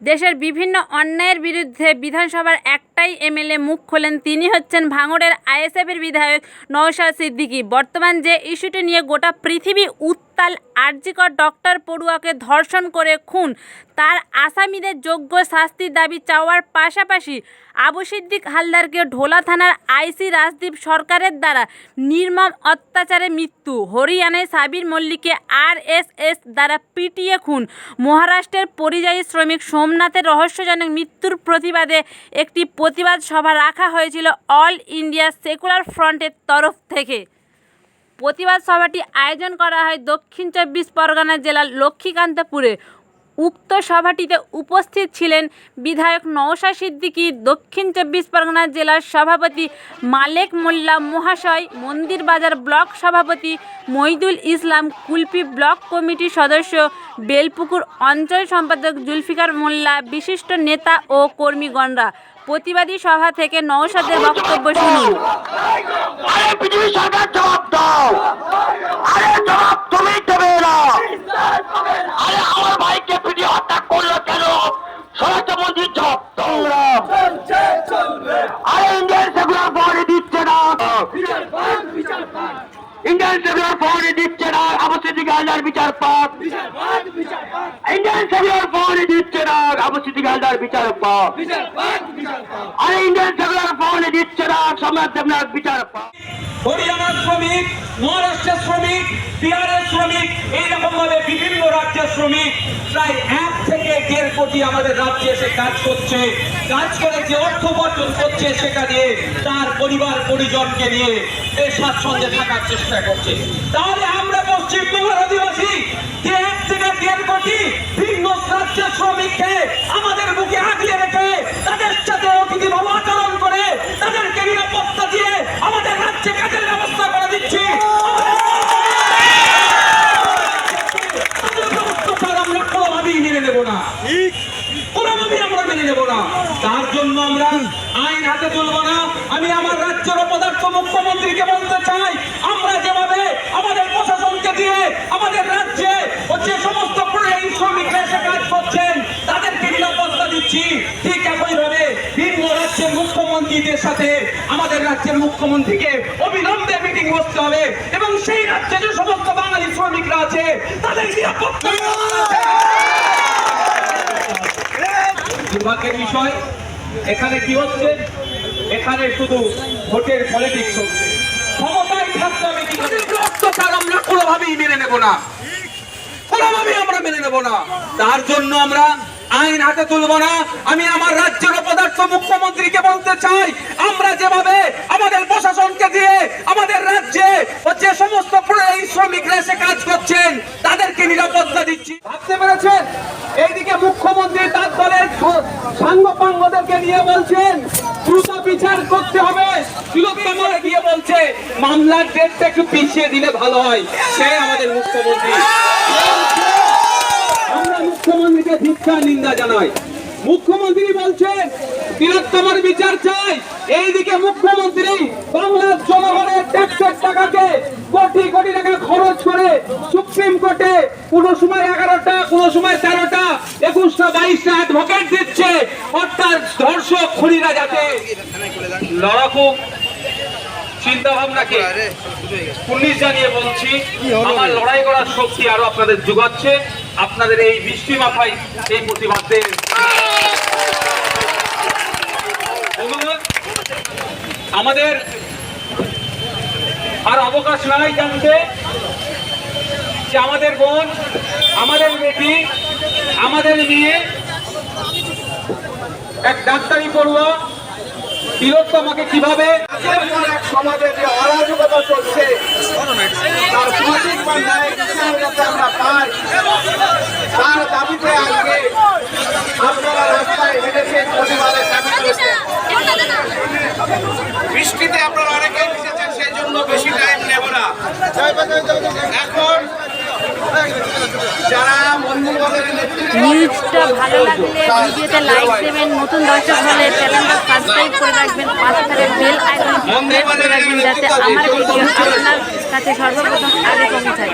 দেশের বিভিন্ন অন্যায়ের বিরুদ্ধে বিধানসভার একটাই এমএলএ মুখ খোলেন, তিনি হচ্ছেন ভাঙড়ের আইএসএফের বিধায়ক নওশাদ সিদ্দিকী। বর্তমান যে ইস্যুটি নিয়ে গোটা পৃথিবী উত্তাল, আরজিকর ডক্টর পড়ুয়াকে ধর্ষণ করে খুন, তার আসামিদের যোগ্য শাস্তির দাবি চাওয়ার পাশাপাশি আবু সিদ্দিক হালদারকে ঢোলা থানার আইসি রাজদীপ সরকারের দ্বারা নির্মম অত্যাচারে মৃত্যু, হরিয়ানায় সাবির মল্লিককে আরএসএস দ্বারা পিটিয়ে খুন, মহারাষ্ট্রের পরিযায়ী শ্রমিক সোমনাথের রহস্যজনক মৃত্যুর প্রতিবাদে একটি প্রতিবাদ সভা রাখা হয়েছিল অল ইন্ডিয়া সেকুলার ফ্রন্টের তরফ থেকে। প্রতিবাদ সভাটি আয়োজন করা হয় দক্ষিণ ২৪ পরগনা জেলার লক্ষ্মীকান্তপুরে। উক্ত সভাটিতে উপস্থিত ছিলেন বিধায়ক নওশাদ সিদ্দিকী, দক্ষিণ ২৪ পরগনা জেলার সভাপতি মালেক মোল্লা মহাশয়, মন্দির বাজার ব্লক সভাপতি মহিদুল ইসলাম, কুলপি ব্লক কমিটির সদস্য বেলপুকুর অঞ্চল সম্পাদক জুলফিকার মোল্লা, বিশিষ্ট নেতা ও কর্মীগণরা। প্রতিবাদী সভা থেকে নওশাদের বক্তব্য শুনুন। ইন্ডিয়ান সেকুলার ফ্রন্ট দিচ্ছে না, আবু সিদ্দিক হালদার বিচার পাক। ইন্ডিয়ান সেকুলার ফ্রন্ট দিচ্ছে না, আবু সিদ্দিক হালদার বিচার পাক। আরে ইন্ডিয়ান সেকুলার ফ্রন্ট দিচ্ছে না, সম্রাট দেবনাথ বিচার পাক। হরিয়ানার শ্রমিক, মহারাষ্ট্রের শ্রমিক, বিহারের শ্রমিক, এইরকম ভাবে বিভিন্ন রাজ্যের শ্রমিক প্রায় ১ থেকে ১.৫ কোটি আমাদের রাজ্যে এসে কাজ করছে। কাজ করে যে অর্থ উপার্জন করছে সেটা দিয়ে তার পরিবার পরিজনকে নিয়ে এই স্বাচ্ছন্দ্যে থাকার চেষ্টা করছে। তাহলে আমরা পশ্চিমবঙ্গের অধিবাসী যে ১ থেকে ১.৫ কোটি ভিন্ন রাজ্যের শ্রমিককে আমাদের বুকে আগলে রেখে তাদের সাথে অতিথি ভাব আচরণ করে তাদেরকে নিরাপত্তা দিয়ে আমাদের রাজ্যে কাজের ব্যবস্থা করে দিচ্ছি। আমরা কোনোভাবেই মেনে নেব না, কোনোভাবেই আমরা মেনে নেব না। তার জন্য আমরা আইন হাতে তুলব না। আমি আমার রাজ্যের অপদার্থ মুখ্যমন্ত্রীকে বলতে চাই, আমরা যেভাবে আমাদের প্রশাসনকে দিয়ে আমাদের রাজ্যে যে সমস্ত শ্রমিকরা এসে কাজ করছেন তাদেরকে নিরাপত্তা দিচ্ছি, ঠিক একইভাবে ভিন্ন রাজ্যের মুখ্যমন্ত্রীদের সাথে আমাদের রাজ্যের মুখ্যমন্ত্রীকে অবিলম্বে মিটিং বসতে হবে এবং সেই রাজ্যে যে সমস্ত বাঙালি শ্রমিকরা আছে তাদের নিরাপত্তা। দুর্ভাগ্যের বিষয়, এখানে কি হচ্ছে, এখানে শুধু ভোটের পলিটিক্স হচ্ছে। ক্ষমতায় থাকতে হবে কি করে, অত্যাচার আমরা কোনোভাবেই মেনে নেব না, কোনোভাবেই আমরা মেনে নেব না। তার জন্য আমরা আইন হাতে তুলব না। আমি আমার রাজ্যের অপদার্থ মুখ্যমন্ত্রীকে বলতে চাই, আমরা যেভাবে আমাদের প্রশাসনকে দিয়ে আমাদের রাজ্যে যে সমস্ত শ্রমিকরা এসে কাজ করছেন তাদেরকে নিরাপত্তা দিচ্ছি। ভাবতে পেরেছেন, এইদিকে মুখ্যমন্ত্রী তার দলের সাংবাদিকদেরকে নিয়ে বলছেন দ্রুত বিচার করতে হবে, তিলোত্তমারে গিয়ে বলছে মামলার ডেটটা একটু পিছিয়ে দিলে ভালো হয়। সে আমাদের মুখ্যমন্ত্রী। আমরা মুখ্যমন্ত্রীকে ধিক্কার নিন্দা জানাই। মুখ্যমন্ত্রী বলছেন তিলোত্তমার বিচার চাই, এইদিকে মুখ্যমন্ত্রী বাংলার জনগণের ট্যাক্সের টাকাকে কোটি কোটি টাকা খরচ করে সুপ্রিম কোর্টে কোন সময় 11টা, কোন সময় 13টা, 21টা, 22টা অ্যাডভোকেট দিচ্ছে, অর্থাৎ ধর্ষক খুনিরা যাতে লড়াকু চিন্তা ভাবনাকে পুলিশ জানিয়ে বলছি, আমার লড়াই করার শক্তি আরো আপনাদের যোগাচ্ছে। আপনাদের এই বৃষ্টি মাথায় এই প্রতিবাদে আমাদের আর অবকাশ নাই জানতে যে আমাদের বোন, আমাদের বেটি, আমাদের মেয়ে এক ডাক্তারি পড়ুয়া তিলোত্তমাকে কিভাবে সমাজে যে অরাজকতা চলছে তার সঠিক বা ন্যায় বিচার যাতে আমরা পাই, তার দাবিতে আজকে আপনারা রাস্তায় হেঁটেছেন, প্রতিবাদে সামিল হয়েছেন। বৃষ্টিতে আপনারা অনেকেই এসেছেন, সেই জন্য বেশি টাইম নেব না। এখন যারা নিউজটা ভালো লাগলে ভিডিওতে লাইক দেবেন, নতুন দর্শক হলে চ্যানেলটা সাবস্ক্রাইব করে রাখবেন, পাশে থাকা বেল আইকন প্রেস করে রাখবেন যাতে আমার ভিডিও আপনার কাছে সর্বপ্রথম আগে পৌঁছায়।